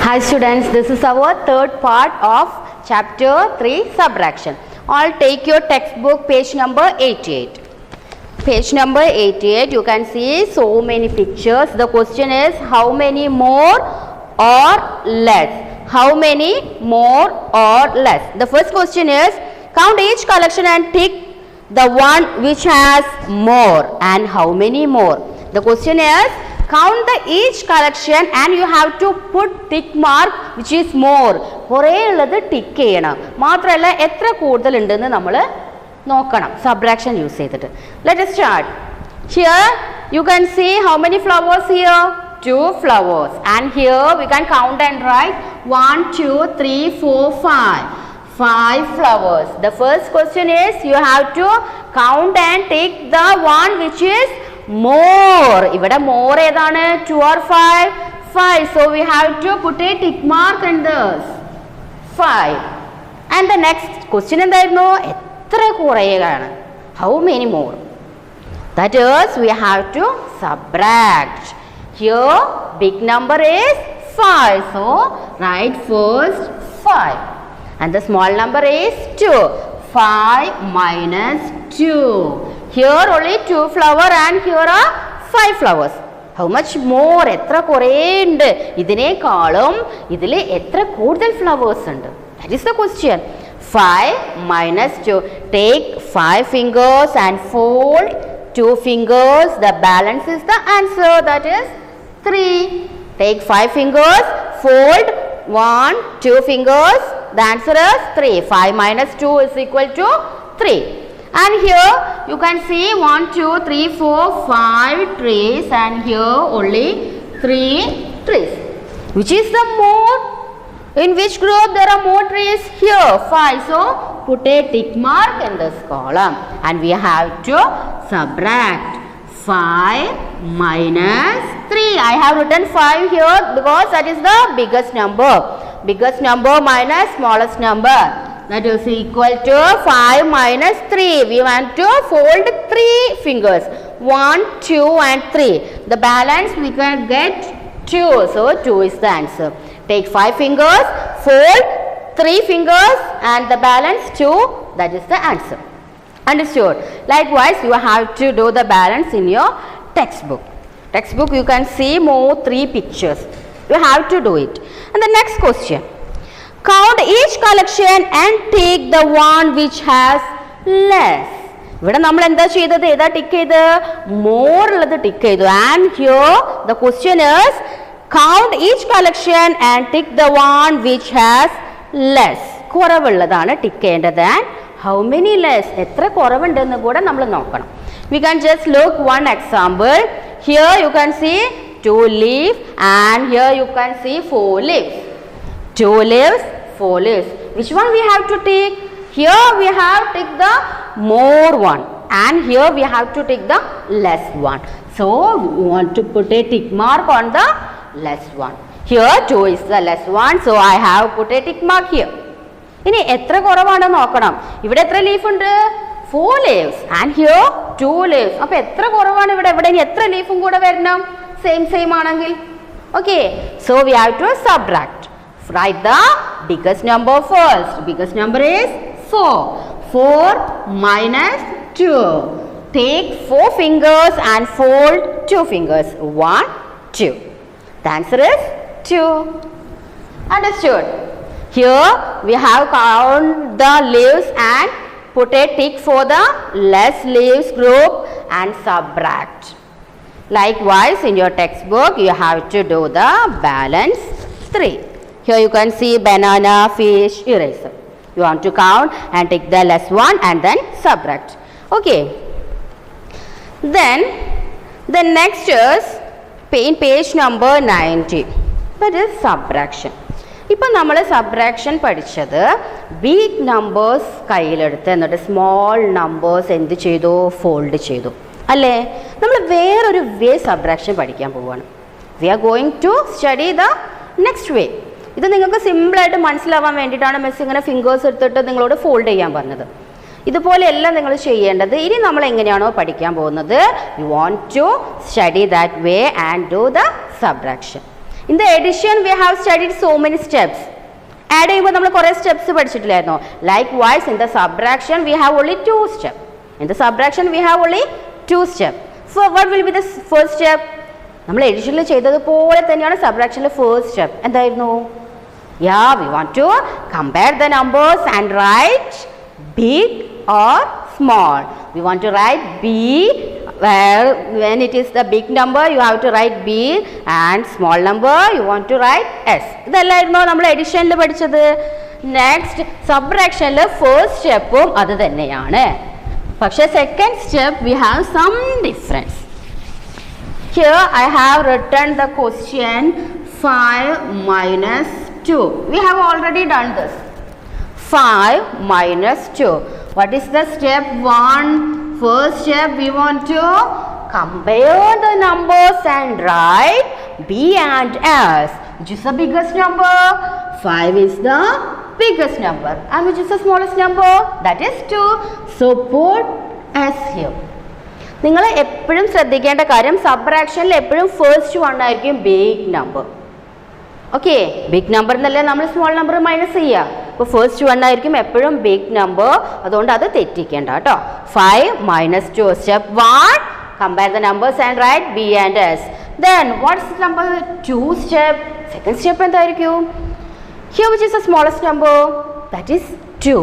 Hi students, this is our third part of chapter 3 subtraction. All take your textbook page number 88. Page number 88, you can see so many pictures. The question is how many more or less? How many more or less? The first question is count each collection and tick the one which has more and how many more. The question is count the each collection and you have to put tick mark which is more. കുറേ ഉള്ളത് tick ചെയ്യണം. മാത്രമല്ല എത്ര കൂടുതൽ ഉണ്ടെന്ന് നമ്മൾ നോക്കണം subtraction use ചെയ്തിട്ട്. Let us start. Here you can see how many flowers here? 2 flowers. And here we can count and write 1, 2, 3, 4, 5. 5 flowers. The first question is you have to count and tick the one which is more. ഇവിടെ more ഏതാണ് 2 or 5? 5. So we have to put a tick mark in this 5. And the next question എന്തായിരുന്നു എത്ര കുറയുകയാണ്? How many more? That is we have to subtract. Here big number is 5. So write first 5. And the small number is 2. 5 minus 2. Here only 2 flowers and here are 5 flowers. How much more? എത്ര കുറേ ഉണ്ട് ഇതിനേക്കാളും ഇതിൽ എത്ര കൂടുതൽ flowers ഉണ്ട്? That is the question. 5 minus 2. Take 5 fingers and fold 2 fingers. The balance is the answer. That is 3. Take 5 fingers, fold 1, 2 fingers. The answer is 3. 5 minus 2 is equal to 3. And here you can see 1, 2, 3, 4, 5 trees and here only 3 trees. Which is the more? In which group there are more trees? Here 5. So put a tick mark in this column and we have to subtract 5 minus 3. I have written 5 here because that is the biggest number. Biggest number minus smallest number. That is equal to 5 minus 3. We want to fold 3 fingers. 1, 2 and 3. The balance we can get 2. So 2 is the answer. Take 5 fingers, fold 3 fingers and the balance 2. That is the answer. Understood? Likewise, you have to do the balance in your textbook. Textbook you can see more 3 pictures. You have to do it. And the next question. Count each collection and take the one which has less. ഇവിടെ നമ്മൾ എന്താ ചെയ്തത്? ഏതാ tick ചെയ്ത്? more ഉള്ളത് tick ചെയ്തു. And here the question is count each collection and tick the one which has less. കുറവുള്ളതാണ് tick ചെയ്യേണ്ടത്. And how many less? എത്ര കുറവുണ്ടെന്ന് കൂടെ നമ്മൾ നോക്കണം. We can just look one example. Here you can see 2 leaves and here you can see 4 leaves. 2 leaves, 4 leaves. Which one we have to take? Here we have to take the more one and here we have to take the less one. So we want to put a tick mark on the less one. Here 2 is the less one. So I have put a tick mark here. ഇനി എത്ര കുറവാണെന്ന് നോക്കണം. ഇവിടെ എത്ര leaf ഉണ്ട്? 4 leaves and here 2 leaves. അപ്പോൾ എത്ര കുറവാണ് ഇവിടെ? ഇവിടെ ഇനി എത്ര ലീഫും കൂടെ വരണം? Same ആണെങ്കിൽ. Okay. So we have to subtract. Write the biggest number first. Biggest number is 4. 4 minus 2. Take 4 fingers and fold 2 fingers. 1, 2. The answer is 2. Understood? Here we have count the leaves and put a tick for the less leaves group and subtract. Likewise in your textbook you have to do the balance 3. Here you can see banana, fish, eraser. You want to count and take the less one and then subtract. Okay. Then the next is in page number 90. That is subtraction. ഇപ്പോൾ നമ്മൾ subtraction പഠിച്ചത് big numbers കയ്യിലെടുത്ത് എന്നിട്ട് small numbers എന്ത് ചെയ്തു? Fold ചെയ്തു അല്ലേ? നമ്മൾ വേറൊരു വേ സബ്ട്രാക്ഷൻ പഠിക്കാൻ പോവുകയാണ്. We are going to study the next way. ഇത് നിങ്ങൾക്ക് സിമ്പിളായിട്ട് മനസ്സിലാവാൻ വേണ്ടിയിട്ടാണ് മിസ് ഇങ്ങനെ ഫിംഗേഴ്സ് എടുത്തിട്ട് നിങ്ങളോട് ഫോൾഡ് ചെയ്യാൻ പറഞ്ഞത്. ഇതുപോലെയെല്ലാം നിങ്ങൾ ചെയ്യേണ്ടത്. ഇനി നമ്മൾ എങ്ങനെയാണോ പഠിക്കാൻ പോകുന്നത്, you want to study that way and do the subtraction. In the addition, we have studied so many steps. Add ചെയ്യുമ്പോൾ നമ്മൾ കുറേ steps പഠിച്ചിട്ടില്ലായിരുന്നോ? Likewise, in the subtraction, we have only 2 steps. In the subtraction, we have only 2 steps. So, what will be the first step? നമ്മൾ എഡിഷനിൽ ചെയ്തതുപോലെ തന്നെയാണ് സബ്ട്രാക്ഷനിലെ first step. എന്തായിരുന്നു? Yeah, we want to compare the numbers and write big or small. We want to write B. Well, when it is the big number, you have to write B, and small number, you want to write S. ഇതല്ലായിരുന്നോ നമ്മൾ എഡിഷനിൽ പഠിച്ചത്? Next സബ്ട്രാക്ഷനിലെ first സ്റ്റെപ്പും അത് തന്നെയാണ്. പക്ഷേ second step we have some difference. Here I have written the question 5 minus 2. We have already done this. 5 minus 2. What is the step 1? First step, we want to compare the numbers and write B and S. Which is the biggest number? 5 is the biggest number. And which is the smallest number? That is 2. So put S here. നിങ്ങൾ എപ്പോഴും ശ്രദ്ധിക്കേണ്ട കാര്യം സബ്ട്രാക്ഷനിൽ എപ്പോഴും first one ആയിരിക്കും big number. Okay, big number എന്നല്ലേ നമ്മൾ small number minus ചെയ്യുക. അപ്പോൾ ഫസ്റ്റ് വൺ ആയിരിക്കും എപ്പോഴും ബിഗ് നമ്പർ. അതുകൊണ്ട് അത് തെറ്റിക്കേണ്ട കേട്ടോ. 5 minus 2. Step 1, compare the numbers and write B and S. Then what's number 2 step? Second step എന്തായിരിക്കും? Here which is the smallest number? That is 2.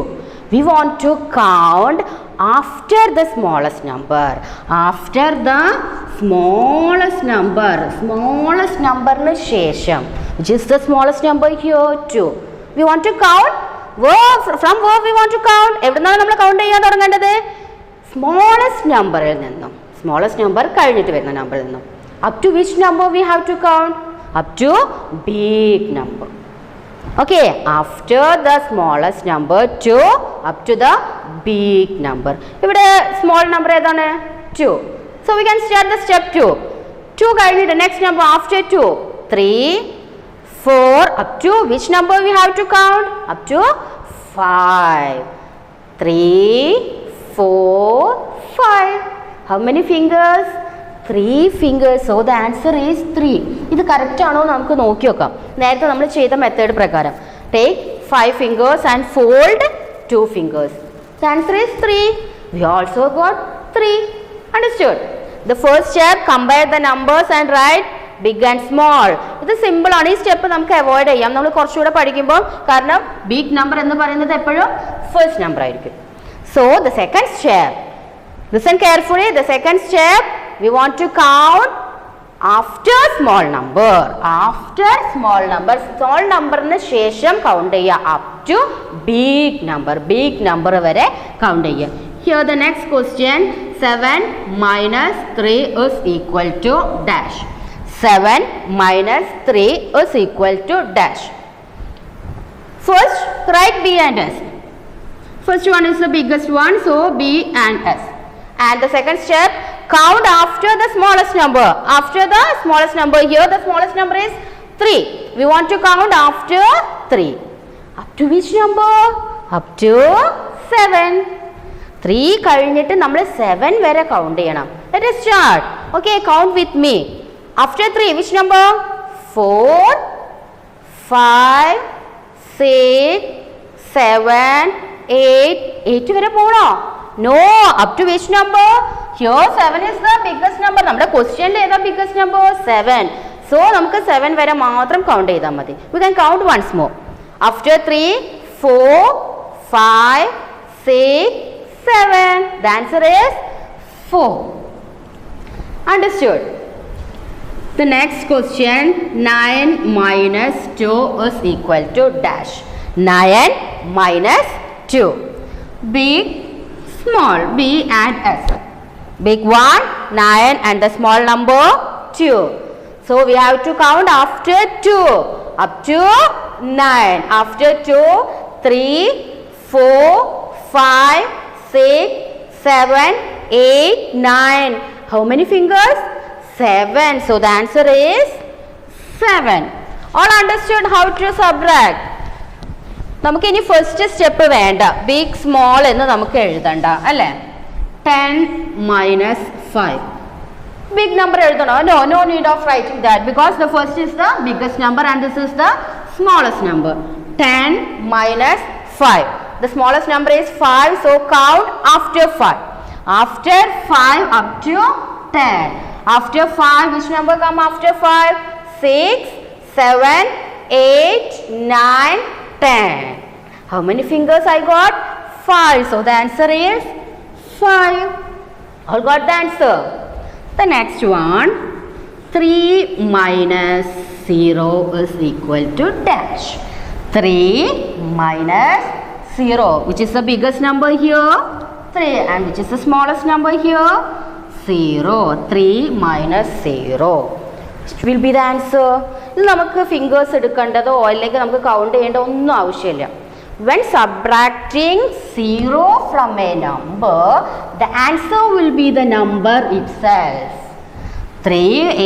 We want to count after the smallest number. After the smallest number. Smallest number ന് ശേഷം. Which is the smallest number here? 2. We want to count. From where we want to count? എവിടുന്നാണ് നമ്മൾ count ചെയ്യാൻ തുടങ്ങേണ്ടത്? Smallest നമ്പറിൽ നിന്നും. Smallest number കഴിഞ്ഞിട്ട് വരുന്ന നമ്പറിൽ നിന്നും. Up to which number we have to count? Up to big number. Okay, after the smallest number to up to the big number. ഇവിടെ small number ഏതാണ്? 2. So we can start the step 2. 2 കഴിഞ്ഞിട്ട് next number after 2. 3, 4, up to which number we have to count? Up to 5. 3, 4, 5. How many fingers? 3 fingers. So the answer is 3. ഇത് correct ആണോ നമുക്ക് നോക്കി നോക്കാം. നേരത്തെ നമ്മൾ ചെയ്ത മെത്തേഡ് പ്രകാരം. Take 5 fingers and fold 2 fingers. The answer is 3. We also got 3. Understood? The first step, compare the numbers and write big and small. ഇത് സിമ്പിൾ ആണ്. ഈ സ്റ്റെപ്പ് നമുക്ക് അവോയ്ഡ് ചെയ്യാം. നമ്മൾ കുറച്ചുകൂടെ പഠിക്കുമ്പോൾ, കാരണം ബിഗ് നമ്പർ എന്ന് പറയുന്നത് എപ്പോഴും ഫസ്റ്റ് നമ്പർ ആയിരിക്കും. So the second step, listen carefully. The second step, we want to count after small number. After small number. Small numberന് ശേഷം കൗണ്ട് ചെയ്യുക. Up to big number. Big number വരെ count ചെയ്യുക. Here the next question, 7 minus 3 is equal to dash. 7 minus 3 is equal to dash. First, write B and S. First one is the biggest one, so B and S. And the second step, count after the smallest number. After the smallest number, here the smallest number is 3. We want to count after 3. Up to which number? Up to 7. 3 കഴിഞ്ഞിട്ട് നമ്മൾ 7 വരെ count ചെയ്യണം. Let us start. Okay, count with me. After 3, which number? 4, 5, 6, 7, 8. 8 വരെ പോണോ? No. Up to which number? Here 7 is the biggest number. നമ്മുടെ ക്വസ്റ്റ്യനിൽ ഏതാ biggest number? 7. So നമുക്ക് 7 വരെ മാത്രം കൗണ്ട് ചെയ്താൽ മതി. We can count once more. After 3, 4, 5, 6, 7. The answer is 4. Understood? The next question, 9 minus 2 is equal to dash. 9 minus 2. Big, small, B and S. Big one, 9, and the small number 2. So we have to count after 2. Up to 9. After 2, 3, 4, 5, 6, 7, 8, 9. How many fingers? 7. So the answer is 7. All understood how to subtract? നമുക്ക് ഇനി first step വേണ്ട. Big small എന്ന് നമുക്ക് എഴുതണ്ട അല്ലേ. 10 minus 5. Big number no need of writing that because the first is the biggest number and this is the smallest number. 10 minus 5. The smallest number is 5, so count after 5. After 5 up to 10. After 5, which number come after 5? 6, 7, 8, 9, 10. How many fingers I got? 5. So the answer is 5. All got the answer. The next one, 3 minus 0 is equal to dash. 3 minus 0, which is the biggest number here? 3. And which is the smallest number here? 0. 3 minus 0. Which will be the answer? നമുക്ക് fingers എടുക്കേണ്ടതോ അല്ലെങ്കിൽ നമുക്ക് count ചെയ്യേണ്ട ഒന്നും ആവശ്യമില്ല. When subtracting 0 from a number, the answer will be the number itself. 3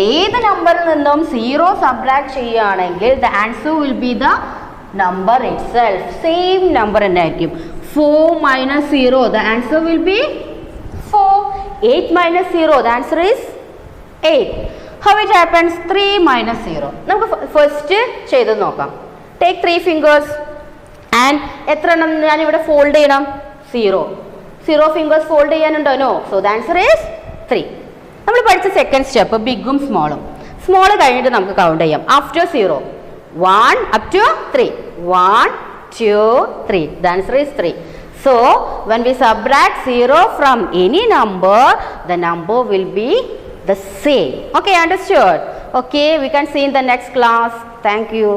ഏത് നമ്പറിൽ നിന്നും 0 subtract ചെയ്യുകയാണെങ്കിൽ the answer will be the number itself. Same number തന്നെയായിരിക്കും. 4 minus 0, the answer will be 4. 8 minus 0, the answer is 8. How it happens? 3 minus 0. നമുക്ക് first ചെയ്ത് നോക്കാം. Take 3 fingers and എത്ര എണ്ണം ഞാനിവിടെ ഫോൾഡ് ചെയ്യണം? 0. 0 fingers ഫോൾഡ് ചെയ്യാനുണ്ടോ? No. So the answer is 3. നമ്മൾ പഠിച്ച സെക്കൻഡ് സ്റ്റെപ്പ് ബിഗും സ്മോളും. സ്മോൾ കഴിഞ്ഞിട്ട് നമുക്ക് കൗണ്ട് ചെയ്യാം. After 0. 1 up to 3. 1, 2, 3. The answer is 3. So when we subtract 0 from any number, the number will be the same. Okay, understood? Okay, we can see in the next class. Thank you.